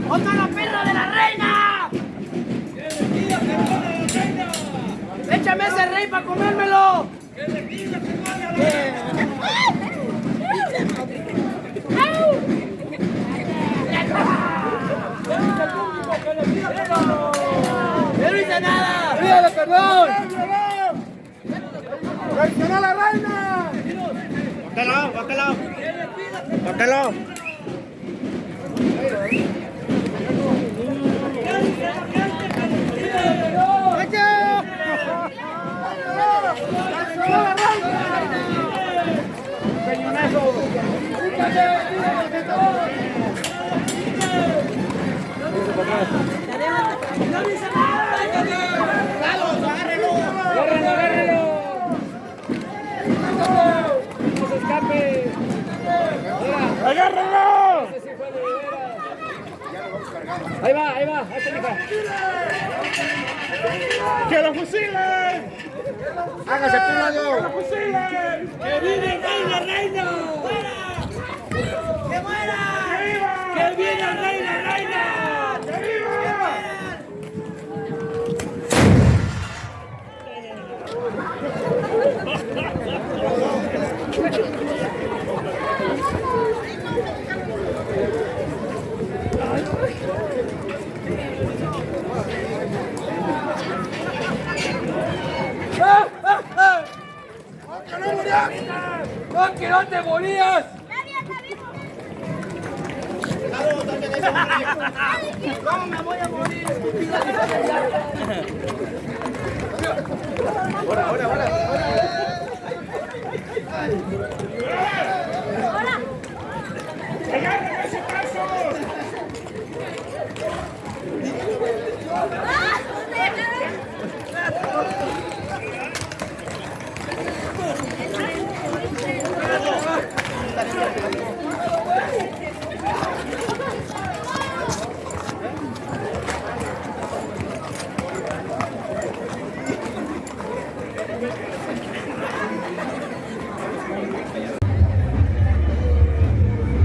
¡Otra la perra de la reina! ¡Échame ese rey para comérmelo! ¡No hice nada! ¡Pídale perdón! ¡Traicionó a la reina! ¡Bájalo, bájalo! ¡Bájalo! ¡No dice nada! ¡Vamos, agárrelo! ¡Agárrelo! ¡No se escape! ¡Agárrelo! Ahí va, ahí está, hija. ¡Que lo fusilen! ¡Hágase por un lado! ¡Que lo fusilen! ¡Que vive el rey, la reina! ¡Que muera! ¡Que viva! ¡Que vive el rey, la reina! ¡Que viva! ¡No, que no te morías! ¿Cómo me voy a morir, estúpida? ¡Ahora! ¡Agárrenme ese paso!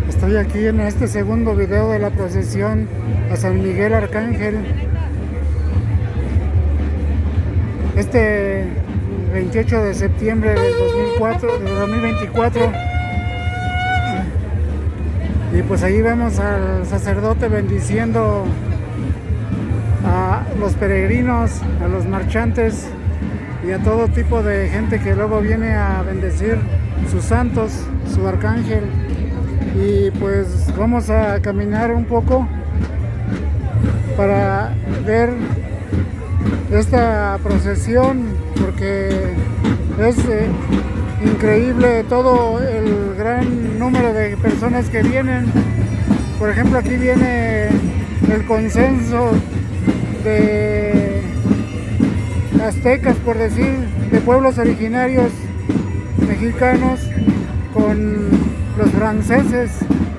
Estoy aquí en este segundo video de la procesión a San Miguel Arcángel. Este 28 de septiembre del 2024. Y pues ahí vemos al sacerdote bendiciendo a los peregrinos, a los marchantes y a todo tipo de gente que luego viene a bendecir sus santos, su arcángel. Y pues vamos a caminar un poco para ver esta procesión, porque es increíble todo el gran número de personas que vienen. Por ejemplo, aquí viene el consenso de aztecas, por decir, de pueblos originarios mexicanos con los franceses,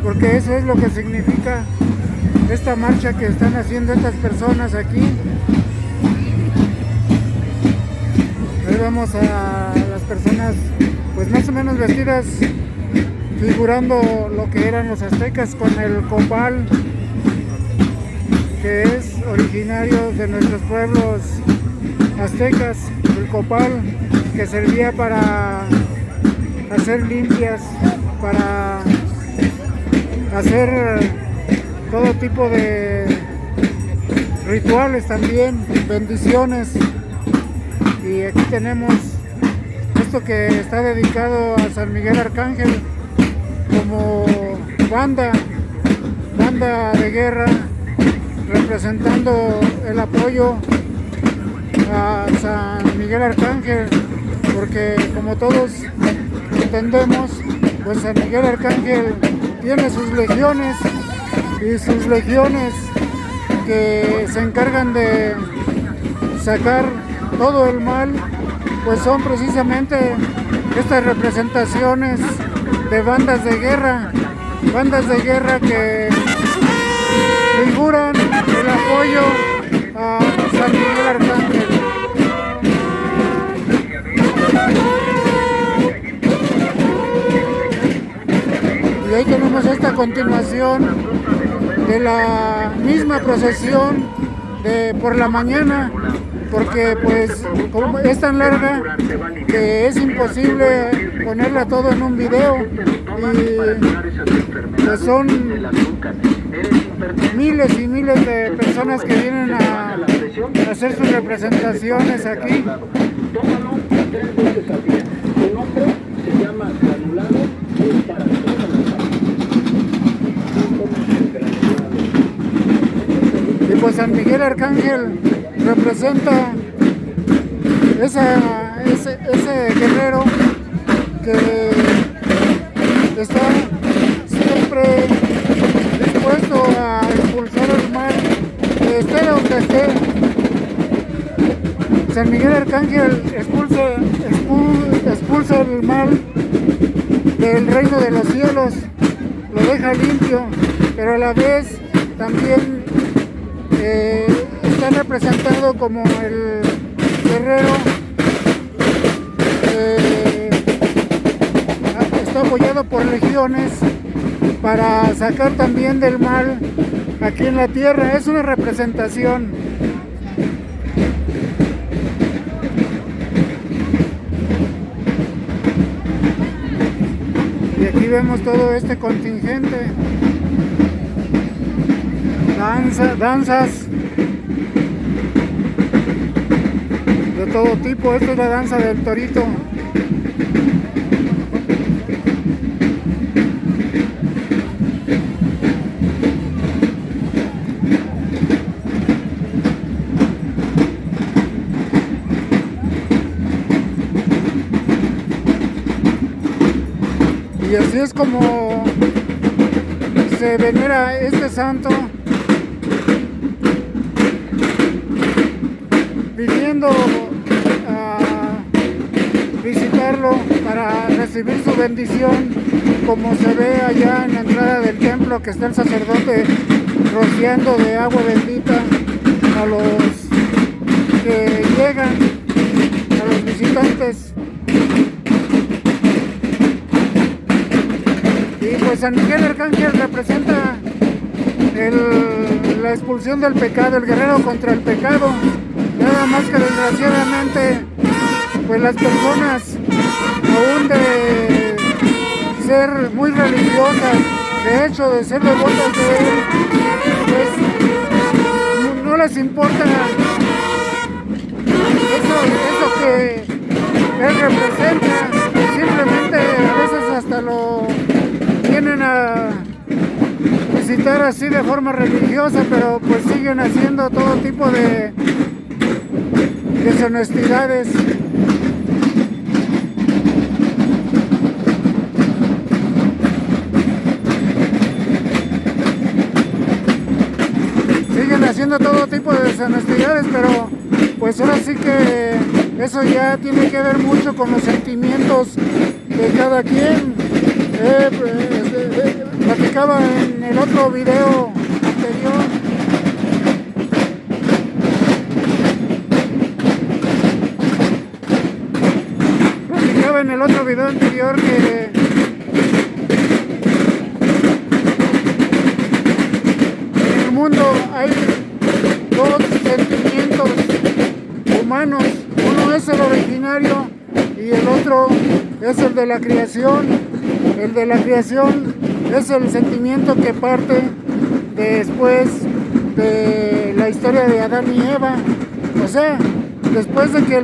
porque eso es lo que significa esta marcha que están haciendo estas personas aquí. Ahí vemos a las personas pues más o menos vestidas figurando lo que eran los aztecas, con el copal, que es originario de nuestros pueblos aztecas, el copal que servía para hacer limpias, para hacer todo tipo de rituales también, bendiciones. Y aquí tenemos esto que está dedicado a San Miguel Arcángel como banda de guerra, representando el apoyo a San Miguel Arcángel, porque como todos entendemos, pues San Miguel Arcángel tiene sus legiones, y sus legiones que se encargan de sacar todo el mal, pues son precisamente estas representaciones de bandas de guerra que figuran el apoyo a San Miguel Arcángel. Y ahí tenemos esta continuación de la misma procesión de por la mañana, porque pues como es tan larga que es imposible ponerla todo en un video, y pues son miles y miles de personas que vienen a hacer sus representaciones aquí. Y pues San Miguel Arcángel representa ese guerrero que está siempre dispuesto a expulsar el mal, esté donde esté. San Miguel Arcángel expulsa el mal del reino de los cielos, lo deja limpio, pero a la vez también está representado como el guerrero está apoyado por legiones para sacar también del mal aquí en la tierra. Es una representación. Y aquí vemos todo este contingente. Danzas de todo tipo. Esta es la danza del torito. Y así es como se venera este santo, pidiendo a visitarlo para recibir su bendición, como se ve allá en la entrada del templo, que está el sacerdote rociando de agua bendita a los que llegan, a los visitantes. Y pues San Miguel Arcángel representa la expulsión del pecado, el guerrero contra el pecado. Nada más que desgraciadamente, pues las personas, aún de ser muy religiosas, de hecho de ser devotas de él, pues no les importa eso que él representa. Simplemente a veces hasta lo vienen a visitar así de forma religiosa, pero pues siguen haciendo todo tipo de deshonestidades. Siguen haciendo todo tipo de deshonestidades, pero pues ahora sí que eso ya tiene que ver mucho con los sentimientos de cada quien. Platicaba en el otro video anterior que en el mundo hay dos sentimientos humanos. Uno es el originario y el otro es el de la creación. El de la creación es el sentimiento que parte después de la historia de Adán y Eva. O sea, después de que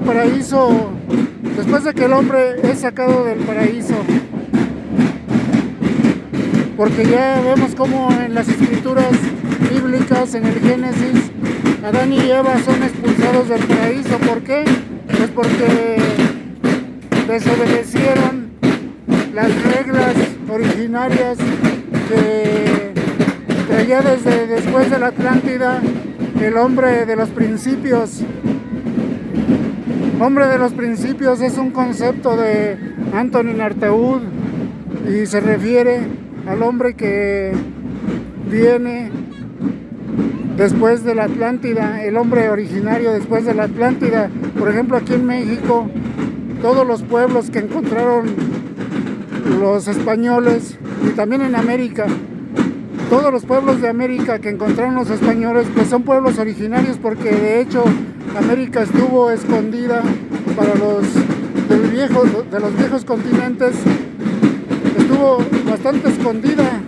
el hombre es sacado del paraíso. Porque ya vemos como en las escrituras bíblicas, en el Génesis, Adán y Eva son expulsados del paraíso. ¿Por qué? Pues porque desobedecieron las reglas originarias que traía desde después de la Atlántida el hombre de los principios. Hombre de los principios es un concepto de Antonin Artaud y se refiere al hombre que viene después de la Atlántida, el hombre originario después de la Atlántida. Por ejemplo, aquí en México, todos los pueblos que encontraron los españoles, y también en América, todos los pueblos de América que encontraron los españoles, pues son pueblos originarios, porque de hecho América estuvo escondida para de los viejos continentes, estuvo bastante escondida.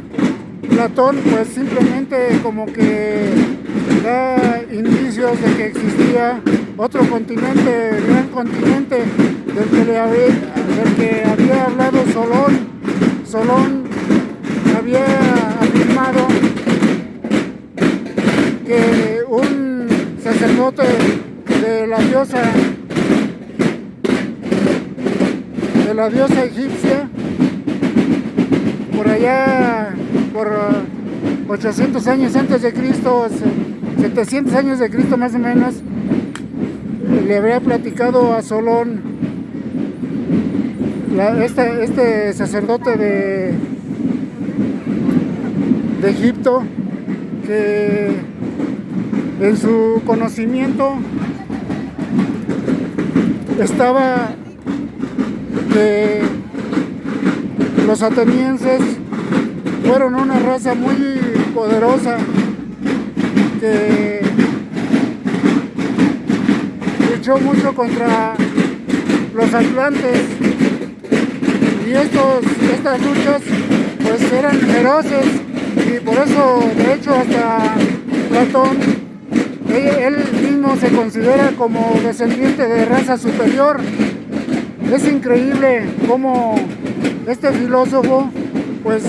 Platón pues simplemente como que da indicios de que existía otro continente, el gran continente del que había hablado Solón. Solón había afirmado que un sacerdote de la diosa egipcia, por allá por 800 años antes de Cristo, 700 años de Cristo más o menos, le había platicado a Solón, este sacerdote de Egipto, que en su conocimiento estaba que los atenienses fueron una raza muy poderosa que luchó mucho contra los atlantes, y estas luchas pues eran feroces, y por eso de hecho hasta Platón, él mismo se considera como descendiente de raza superior. Es increíble cómo este filósofo pues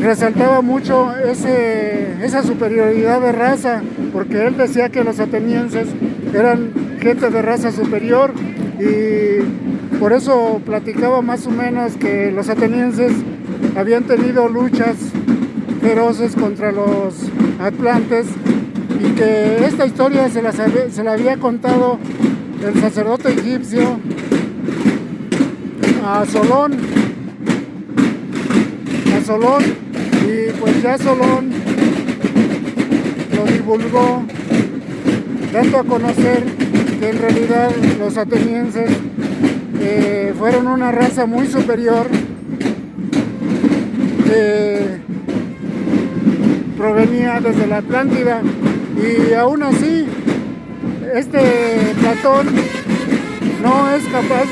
resaltaba mucho esa superioridad de raza, porque él decía que los atenienses eran gente de raza superior, y por eso platicaba más o menos que los atenienses habían tenido luchas feroces contra los atlantes, y que esta historia se la había contado el sacerdote egipcio a Solón, y pues ya Solón lo divulgó, dando a conocer que en realidad los atenienses fueron una raza muy superior, que provenía desde la Atlántida. Y aún así Platón no es capaz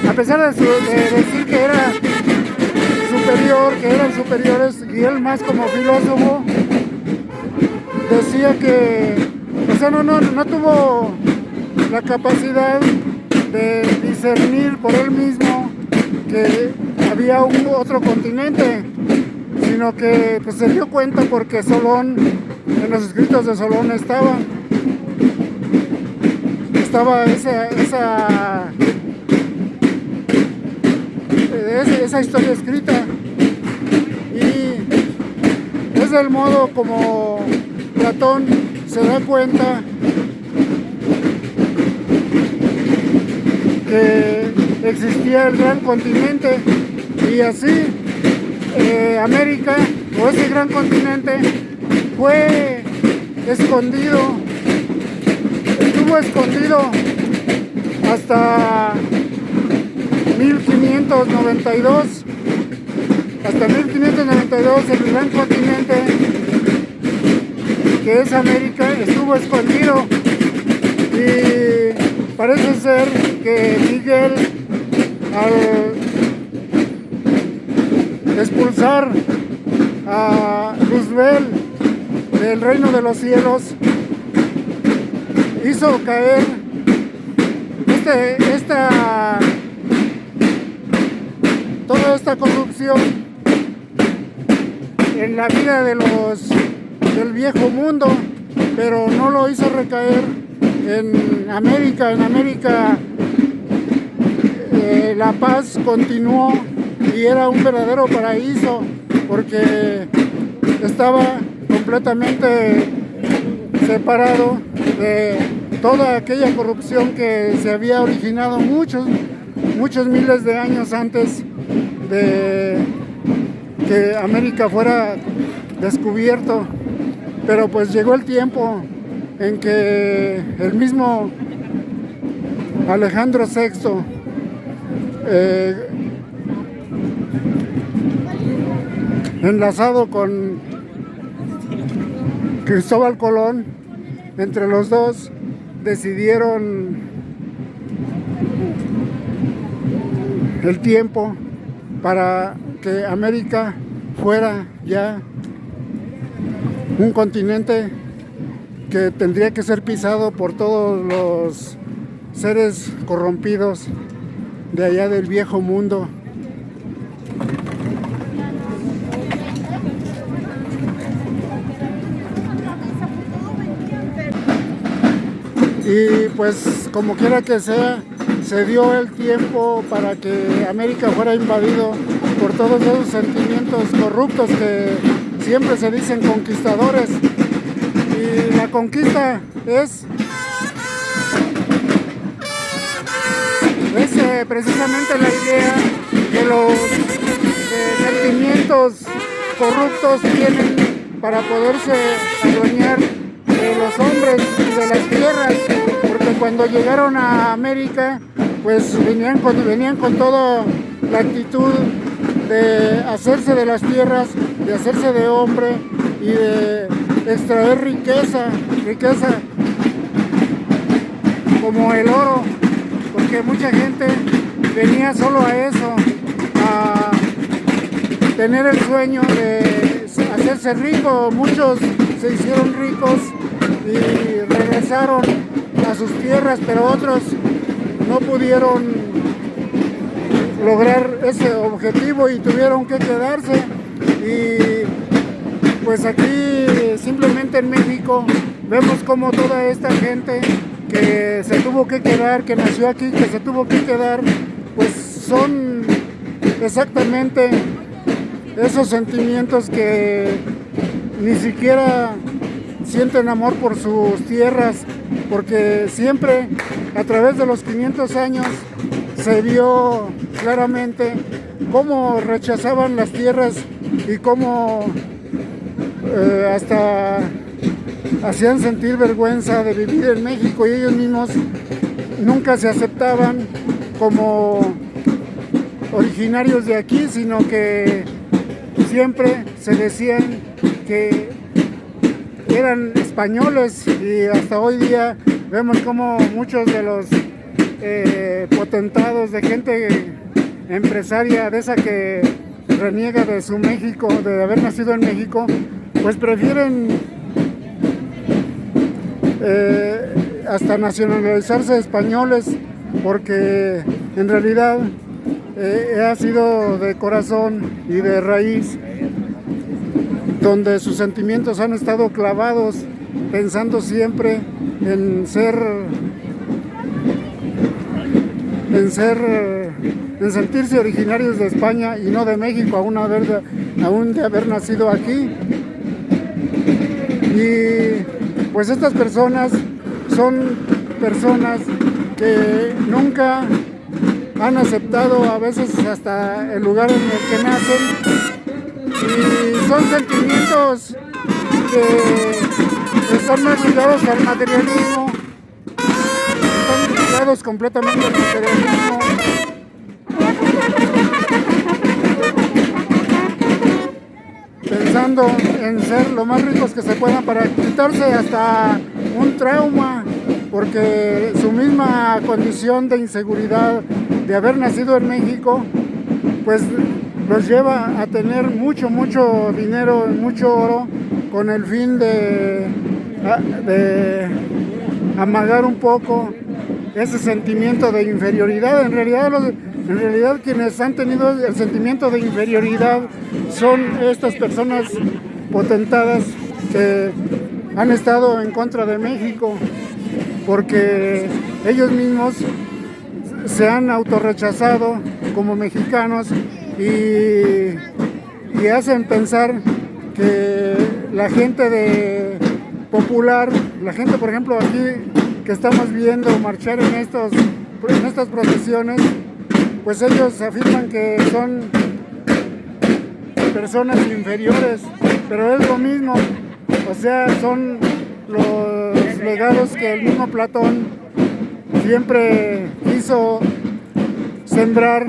a pesar de decir que era superior, que eran superiores, y él más como filósofo decía que, o sea, no tuvo la capacidad de discernir por él mismo que había otro continente, sino que pues, se dio cuenta porque Solón, en los escritos de Solón estaba esa historia escrita, y es el modo como Platón se da cuenta que existía el gran continente, y así América, o ese gran continente, fue escondido, estuvo escondido hasta 1592. Hasta 1592 el gran continente, que es América, estuvo escondido, y parece ser que Miguel, al expulsar a Luzbel del reino de los cielos, hizo caer toda esta corrupción en la vida del viejo mundo, pero no lo hizo recaer en América. En América la paz continuó, y era un verdadero paraíso, porque estaba completamente separado de toda aquella corrupción que se había originado muchos miles de años antes de que América fuera descubierto. pero pues llegó el tiempo en que el mismo Alejandro VI enlazado con Cristóbal Colón, entre los dos decidieron el tiempo para que América fuera ya un continente que tendría que ser pisado por todos los seres corrompidos de allá del viejo mundo. Y pues como quiera que sea, se dio el tiempo para que América fuera invadido por todos esos sentimientos corruptos que siempre se dicen conquistadores. Y la conquista es precisamente la idea que los sentimientos corruptos tienen para poderse adueñar de los hombres y de las tierras, porque cuando llegaron a América pues venían con toda la actitud de hacerse de las tierras, de hacerse de hombre y de extraer riqueza como el oro, porque mucha gente venía solo a eso, a tener el sueño de hacerse rico. Muchos se hicieron ricos y regresaron a sus tierras, pero otros no pudieron lograr ese objetivo y tuvieron que quedarse. Y pues aquí simplemente en México vemos como toda esta gente que se tuvo que quedar, que nació aquí, que se tuvo que quedar, pues son exactamente esos sentimientos que ni siquiera sienten amor por sus tierras, porque siempre a través de los 500 años se vio claramente cómo rechazaban las tierras y cómo hasta hacían sentir vergüenza de vivir en México, y ellos mismos nunca se aceptaban como originarios de aquí, sino que siempre se decían que eran españoles. Y hasta hoy día vemos como muchos de los potentados, de gente empresaria de esa que reniega de su México, de haber nacido en México, pues prefieren hasta nacionalizarse españoles, porque en realidad ha sido de corazón y de raíz donde sus sentimientos han estado clavados, pensando siempre en sentirse originarios de España y no de México, aún de haber nacido aquí. Y pues estas personas son personas que nunca han aceptado a veces hasta el lugar en el que nacen, y son sentimientos que están más ligados al materialismo, están ligados completamente al materialismo. Pensando en ser lo más ricos que se puedan para quitarse hasta un trauma, porque su misma condición de inseguridad de haber nacido en México pues los lleva a tener mucho dinero, mucho oro, con el fin de amagar un poco ese sentimiento de inferioridad. En realidad quienes han tenido el sentimiento de inferioridad son estas personas potentadas que han estado en contra de México, porque ellos mismos se han autorrechazado como mexicanos y hacen pensar que la gente popular, la gente por ejemplo aquí que estamos viendo marchar en estas procesiones, pues ellos afirman que son personas inferiores, pero es lo mismo, O sea, son los legados que el mismo Platón siempre quiso sembrar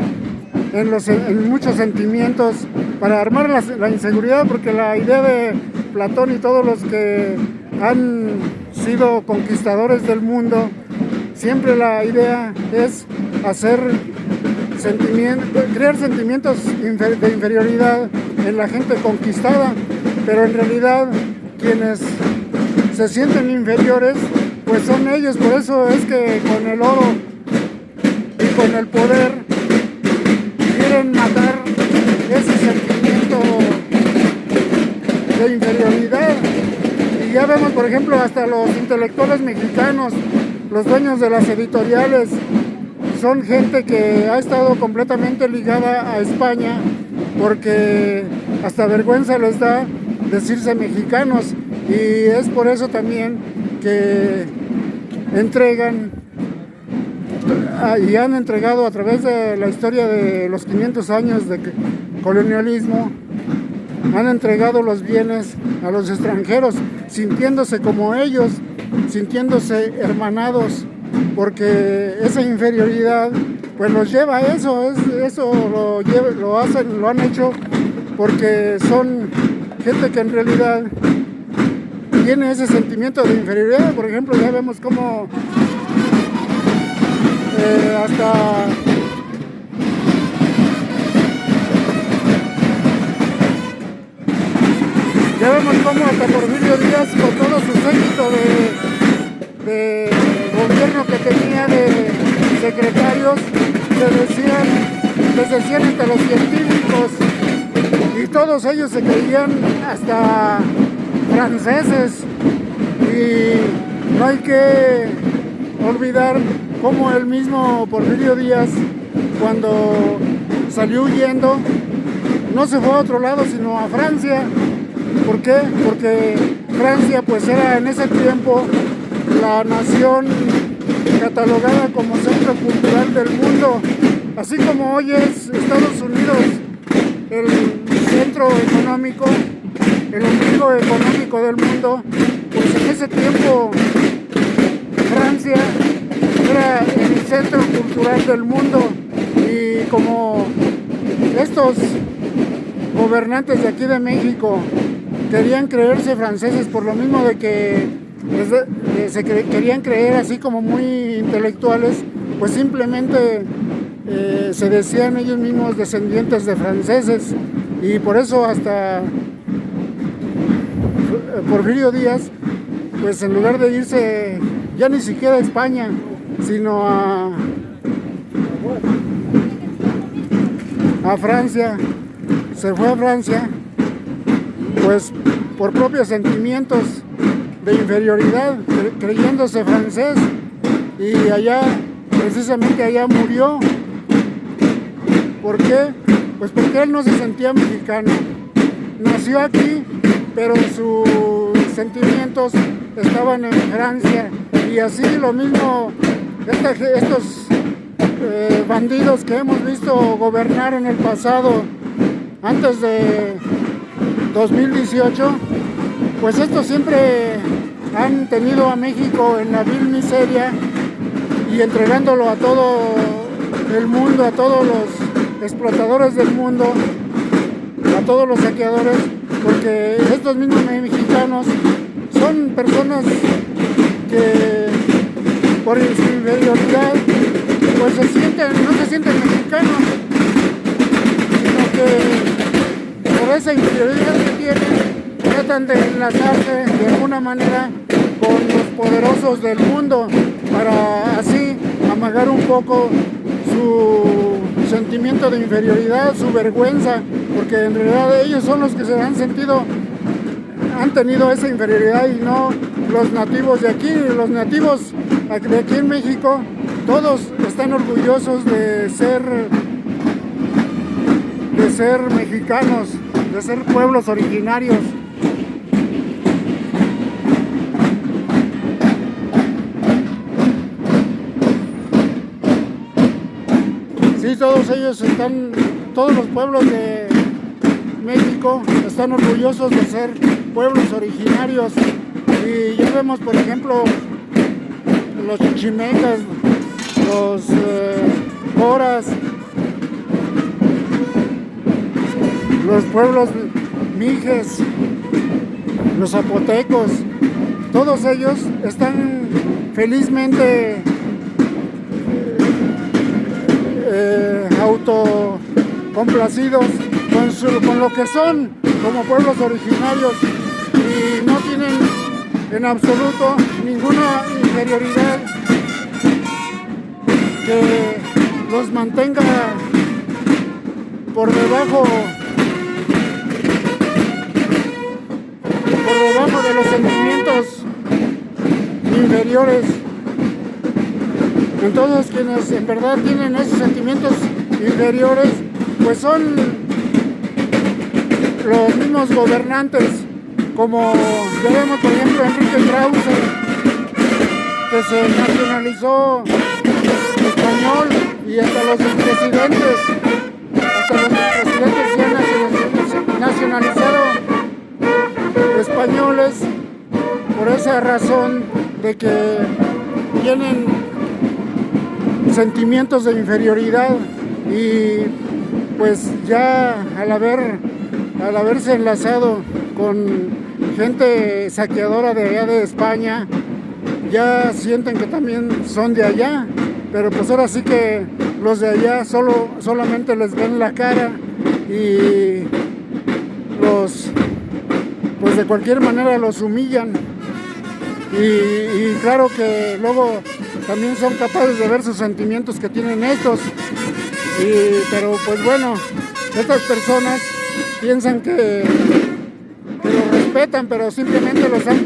en muchos sentimientos para armar la inseguridad, porque la idea de Platón y todos los que han sido conquistadores del mundo, siempre la idea es crear sentimientos de inferioridad en la gente conquistada, pero en realidad quienes se sienten inferiores pues son ellos. Por eso es que con el oro y con el poder quieren matar ese sentimiento de inferioridad. Y ya vemos, por ejemplo, hasta los intelectuales mexicanos, los dueños de las editoriales, son gente que ha estado completamente ligada a España, porque hasta vergüenza les da decirse mexicanos, y es por eso también que entregan y han entregado a través de la historia de los 500 años de colonialismo, han entregado los bienes a los extranjeros, sintiéndose como ellos, sintiéndose hermanados, porque esa inferioridad pues los lleva a eso, lo han hecho porque son gente que en realidad tiene ese sentimiento de inferioridad. Por ejemplo, ya vemos cómo hasta Porfirio Díaz, con todo su séquito de gobierno que tenía, de secretarios, les decían hasta los científicos, y todos ellos se creían hasta franceses. Y no hay que olvidar cómo el mismo Porfirio Díaz, cuando salió huyendo, no se fue a otro lado sino a Francia. ¿Por qué? Porque Francia pues era en ese tiempo la nación catalogada como centro cultural del mundo, así como hoy es Estados Unidos el centro económico, el ombligo económico del mundo. Pues en ese tiempo Francia era el centro cultural del mundo, y como estos gobernantes de aquí de México querían creerse franceses, por lo mismo de que querían creer así como muy intelectuales, pues simplemente se decían ellos mismos descendientes de franceses, y por eso hasta Porfirio Díaz, pues en lugar de irse ya ni siquiera a España, sino a Francia, se fue a Francia pues por propios sentimientos de inferioridad, creyéndose francés, y allá, precisamente allá murió. ¿Por qué? Pues porque él no se sentía mexicano. Nació aquí, pero sus sentimientos estaban en Francia. Y así lo mismo, estos bandidos que hemos visto gobernar en el pasado, antes de 2018, pues estos siempre han tenido a México en la vil miseria y entregándolo a todo el mundo, a todos los explotadores del mundo, a todos los saqueadores, porque estos mismos mexicanos son personas que por su inferioridad pues no se sienten mexicanos, sino que por esa inferioridad que tienen tratan de enlazarse de alguna manera con los poderosos del mundo para así amagar un poco su sentimiento de inferioridad, su vergüenza, porque en realidad ellos son los que han tenido esa inferioridad, y no los nativos de aquí. Los nativos de aquí en México, todos están orgullosos de ser mexicanos, de ser pueblos originarios. Sí, todos los pueblos de México están orgullosos de ser pueblos originarios. Y ya vemos, por ejemplo, los chichimecas, los coras, los pueblos mijes, los zapotecos, todos ellos están felizmente autocomplacidos con lo que son como pueblos originarios y no tienen en absoluto ninguna inferioridad que los mantenga por debajo de los sentimientos inferiores. Entonces quienes en verdad tienen esos sentimientos inferiores pues son los mismos gobernantes, como ya vemos por ejemplo Enrique Krause, que se nacionalizó español, y hasta los expresidentes se han nacionalizado españoles por esa razón de que tienen sentimientos de inferioridad, y pues ya al haberse enlazado con gente saqueadora de allá de España, ya sienten que también son de allá, pero pues ahora sí que los de allá solamente les ven la cara y pues de cualquier manera los humillan, y claro que luego también son capaces de ver sus sentimientos que tienen estos, pero pues bueno, estas personas piensan que los respetan, pero simplemente los han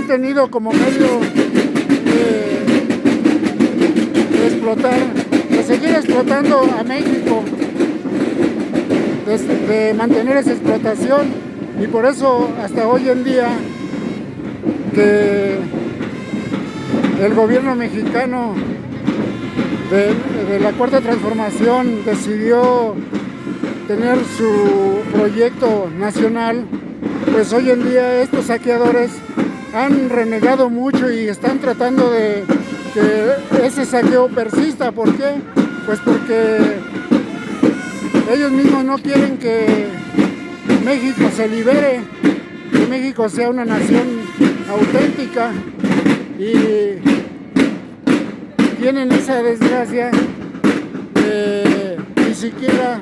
tenido como medio de explotar, de seguir explotando a México, de mantener esa explotación, y por eso hasta hoy en día que el gobierno mexicano de la Cuarta Transformación decidió tener su proyecto nacional, pues hoy en día estos saqueadores han renegado mucho y están tratando de que ese saqueo persista. ¿Por qué? Pues porque ellos mismos no quieren que México se libere, que México sea una nación auténtica, y tienen esa desgracia de ni siquiera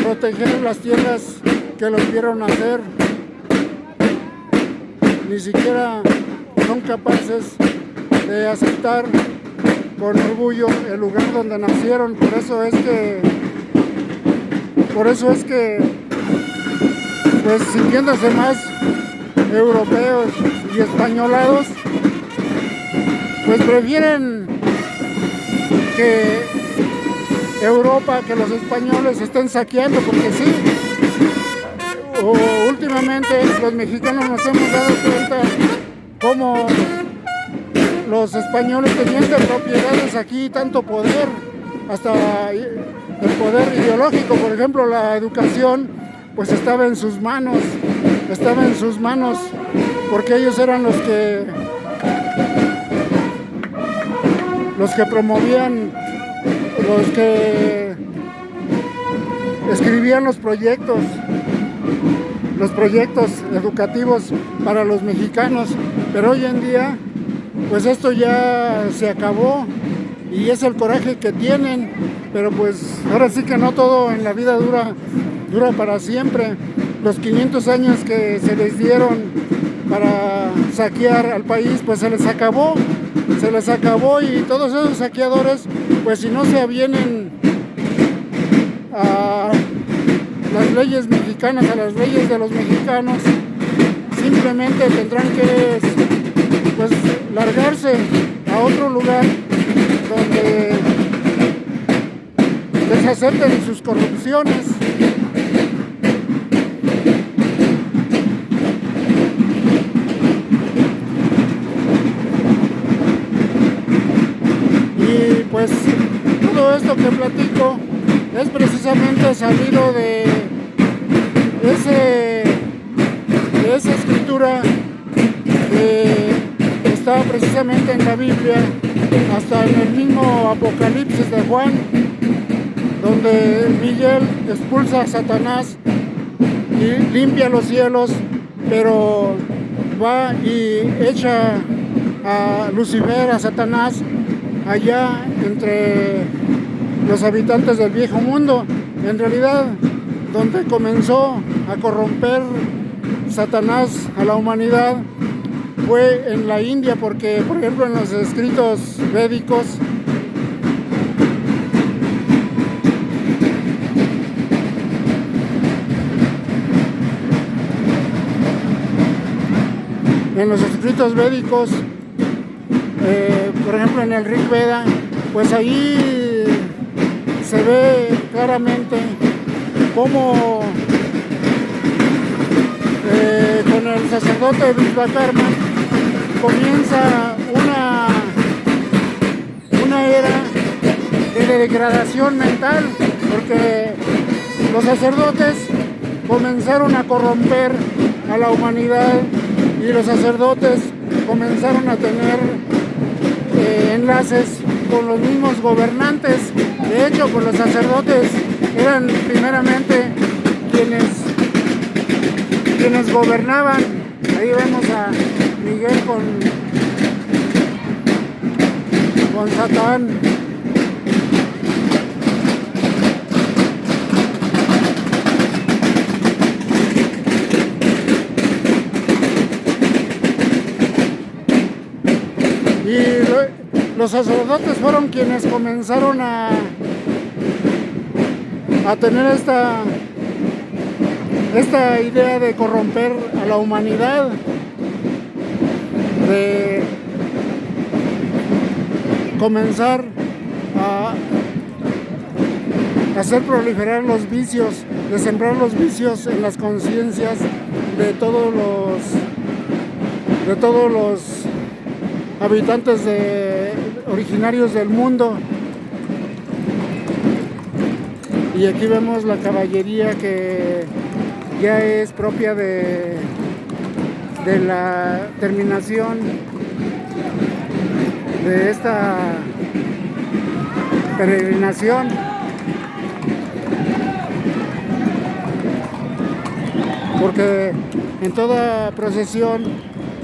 proteger las tierras que los vieron nacer, ni siquiera son capaces de aceptar con orgullo el lugar donde nacieron. Por eso es que pues sintiéndose más europeos y españolados, pues prefieren que Europa, que los españoles estén saqueando, porque sí, últimamente los mexicanos nos hemos dado cuenta cómo los españoles tenían de propiedades aquí tanto poder, hasta el poder ideológico. Por ejemplo, la educación pues estaba en sus manos, porque ellos eran los que promovían, los que escribían los proyectos educativos para los mexicanos. Pero hoy en día pues esto ya se acabó, y es el coraje que tienen, pero pues ahora sí que no todo en la vida dura para siempre. Los 500 años que se les dieron para saquear al país, pues se les acabó, y todos esos saqueadores, pues si no se avienen a las leyes mexicanas, a las leyes de los mexicanos, simplemente tendrán que pues largarse a otro lugar donde les acepten sus corrupciones. Y pues todo esto que platico es precisamente salido de de esa escritura está precisamente en la Biblia, hasta en el mismo Apocalipsis de Juan, donde Miguel expulsa a Satanás y limpia los cielos, pero va y echa a Lucifer, a Satanás, allá entre los habitantes del viejo mundo. En realidad, donde comenzó a corromper Satanás a la humanidad fue en la India, porque por ejemplo en los escritos védicos por ejemplo en el Rig Veda, pues ahí se ve claramente cómo con el sacerdote Vishvakarma comienza una era de degradación mental, porque los sacerdotes comenzaron a corromper a la humanidad y los sacerdotes comenzaron a tener enlaces con los mismos gobernantes. De hecho, pues los sacerdotes eran primeramente quienes gobernaban. Ahí vemos a Miguel con Satán. Y los sacerdotes fueron quienes comenzaron a tener esta idea de corromper a la humanidad, de comenzar a hacer proliferar los vicios, de sembrar los vicios en las conciencias de todos los habitantes originarios del mundo. Y aquí vemos la caballería que ya es propia de la terminación de esta peregrinación. Porque en toda procesión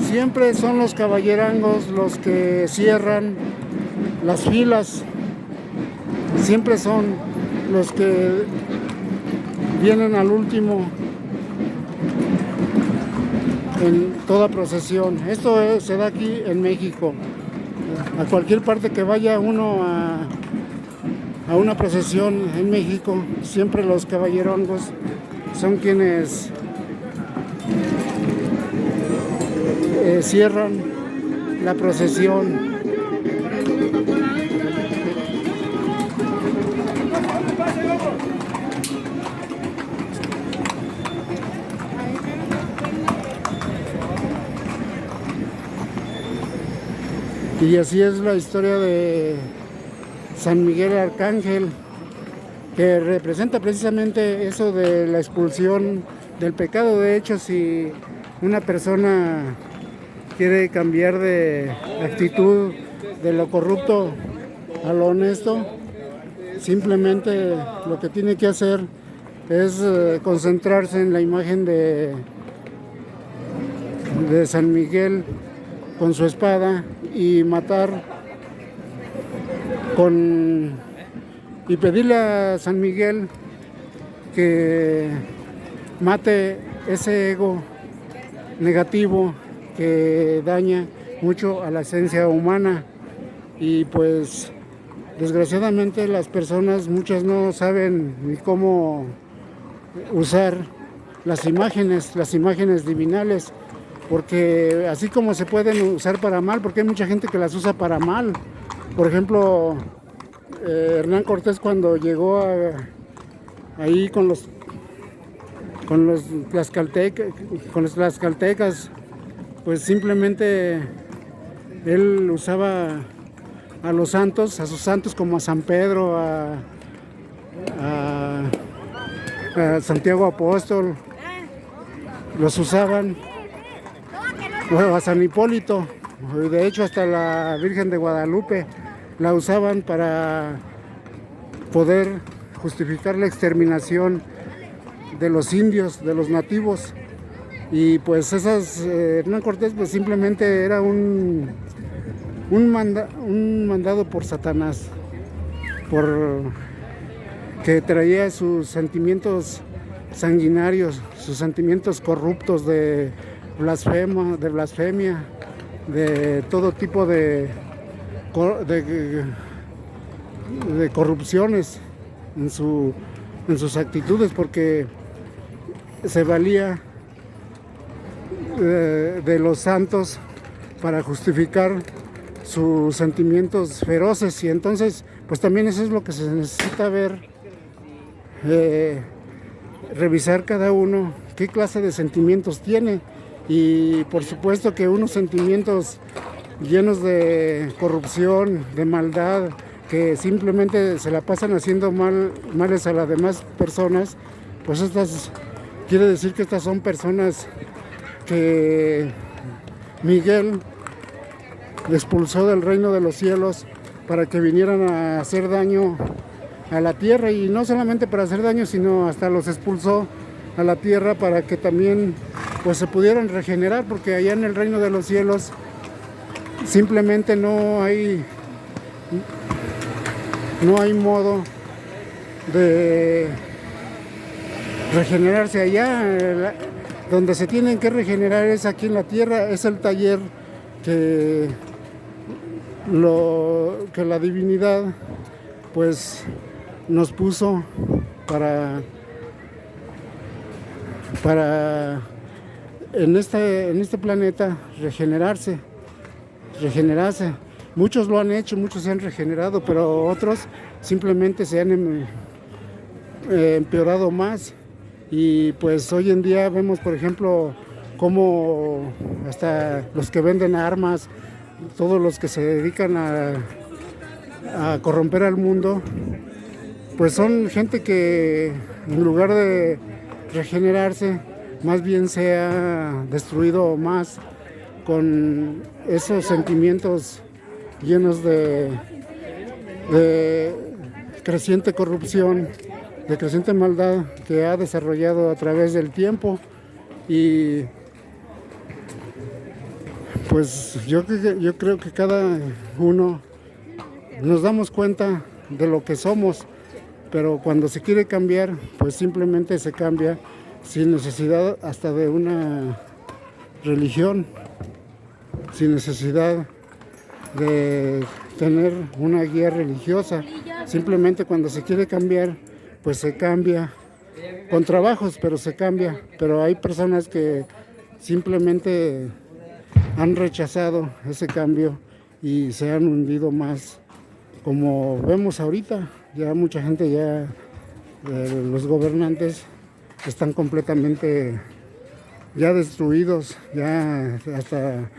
siempre son los caballerangos los que cierran las filas, siempre son los que vienen al último en toda procesión. Esto se da aquí en México. A cualquier parte que vaya uno a una procesión en México, siempre los caballerongos son quienes cierran la procesión. Y así es la historia de San Miguel Arcángel, que representa precisamente eso de la expulsión del pecado. De hecho, si una persona quiere cambiar de actitud de lo corrupto a lo honesto, simplemente lo que tiene que hacer es concentrarse en la imagen de San Miguel con su espada y matar y pedirle a San Miguel que mate ese ego negativo que daña mucho a la esencia humana. Y pues desgraciadamente las personas, muchas no saben ni cómo usar las imágenes divinales, porque así como se pueden usar para mal, porque hay mucha gente que las usa para mal. Por ejemplo, Hernán Cortés, cuando llegó ahí con los tlaxcaltecas, pues simplemente él usaba a sus santos como a San Pedro, a Santiago Apóstol, los usaban, bueno, a San Hipólito, de hecho hasta la Virgen de Guadalupe la usaban para poder justificar la exterminación de los indios, de los nativos. Y pues Hernán Cortés pues simplemente era un mandado por Satanás, por que traía sus sentimientos sanguinarios, sus sentimientos corruptos de blasfemia, de todo tipo de corrupciones en sus actitudes, porque se valía de los santos para justificar sus sentimientos feroces. Y entonces pues también eso es lo que se necesita ver, revisar cada uno qué clase de sentimientos tiene, y por supuesto que unos sentimientos llenos de corrupción, de maldad, que simplemente se la pasan haciendo males a las demás personas, pues quiere decir que estas son personas que Miguel expulsó del reino de los cielos para que vinieran a hacer daño a la tierra, y no solamente para hacer daño, sino hasta los expulsó a la tierra para que también pues se pudieran regenerar, porque allá en el reino de los cielos simplemente no hay modo de regenerarse. Allá donde se tienen que regenerar es aquí en la tierra, es el taller que la divinidad pues nos puso para en este planeta regenerarse. Muchos lo han hecho, muchos se han regenerado, pero otros simplemente se han empeorado más. Y pues hoy en día vemos, por ejemplo, cómo hasta los que venden armas, todos los que se dedican a corromper al mundo, pues son gente que en lugar de regenerarse, más bien se ha destruido más con esos sentimientos llenos de creciente corrupción, de creciente maldad que ha desarrollado a través del tiempo. Y pues yo creo que cada uno nos damos cuenta de lo que somos, pero cuando se quiere cambiar, pues simplemente se cambia sin necesidad hasta de una religión, sin necesidad de tener una guía religiosa. Simplemente cuando se quiere cambiar, pues se cambia con trabajos, pero se cambia. Pero hay personas que simplemente han rechazado ese cambio y se han hundido más, como vemos ahorita. Ya mucha gente, los gobernantes están completamente ya destruidos, ya hasta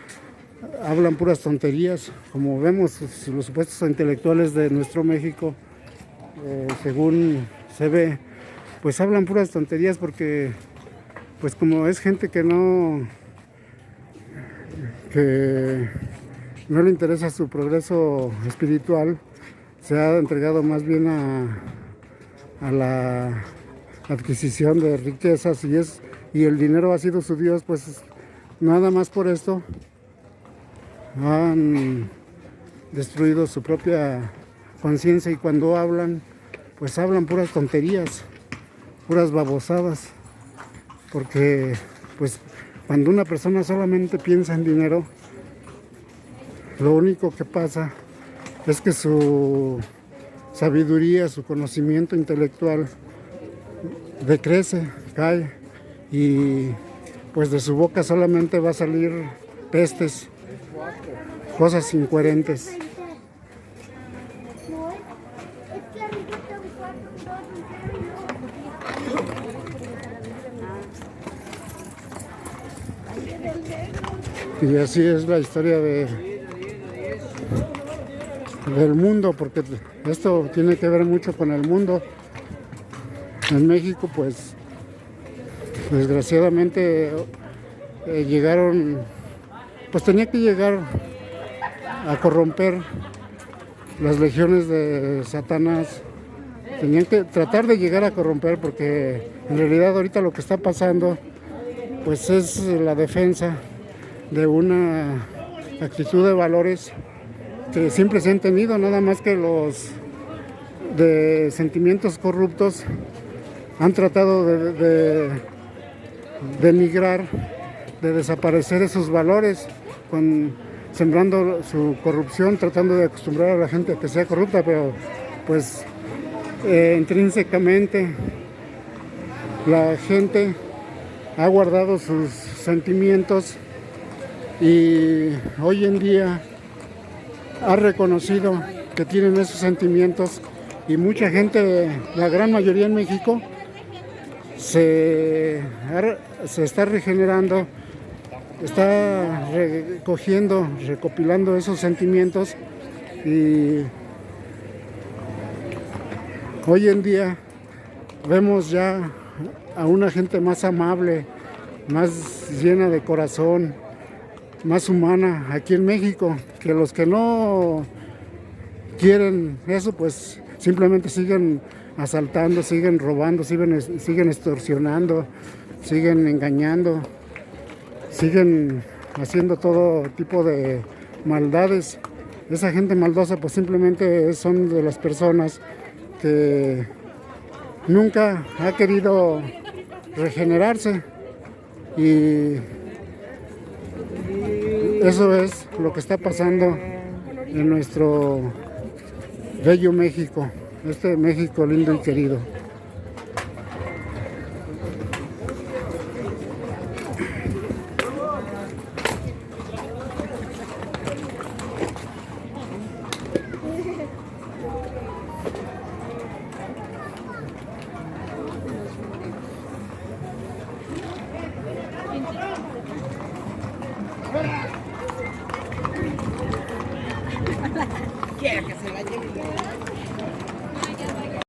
hablan puras tonterías, como vemos los supuestos intelectuales de nuestro México, según se ve, pues hablan puras tonterías, porque pues como es gente que no le interesa su progreso espiritual, se ha entregado más bien a la adquisición de riquezas, y el dinero ha sido su Dios. Pues nada más por esto han destruido su propia conciencia, y cuando hablan, pues hablan puras tonterías, puras babosadas, porque pues cuando una persona solamente piensa en dinero, lo único que pasa es que su sabiduría, su conocimiento intelectual decrece, cae, y pues de su boca solamente va a salir pestes, cosas incoherentes. Y así es la historia del mundo, porque esto tiene que ver mucho con el mundo. En México, pues Desgraciadamente llegaron, pues tenía que llegar a corromper las legiones de Satanás. Tenían que tratar de llegar a corromper, porque en realidad ahorita lo que está pasando pues es la defensa de una actitud de valores que siempre se han tenido, nada más que los de sentimientos corruptos han tratado de denigrar, de desaparecer esos valores, sembrando su corrupción, tratando de acostumbrar a la gente a que sea corrupta, pero pues intrínsecamente la gente ha guardado sus sentimientos y hoy en día ha reconocido que tienen esos sentimientos, y mucha gente, la gran mayoría en México, se está regenerando, está recogiendo, recopilando esos sentimientos, y hoy en día vemos ya a una gente más amable, más llena de corazón, más humana aquí en México, que los que no quieren eso, pues simplemente siguen asaltando, siguen robando, siguen extorsionando, siguen engañando, siguen haciendo todo tipo de maldades. Esa gente maldosa pues simplemente son de las personas que nunca ha querido regenerarse, y eso es lo que está pasando en nuestro bello México, este México lindo y querido.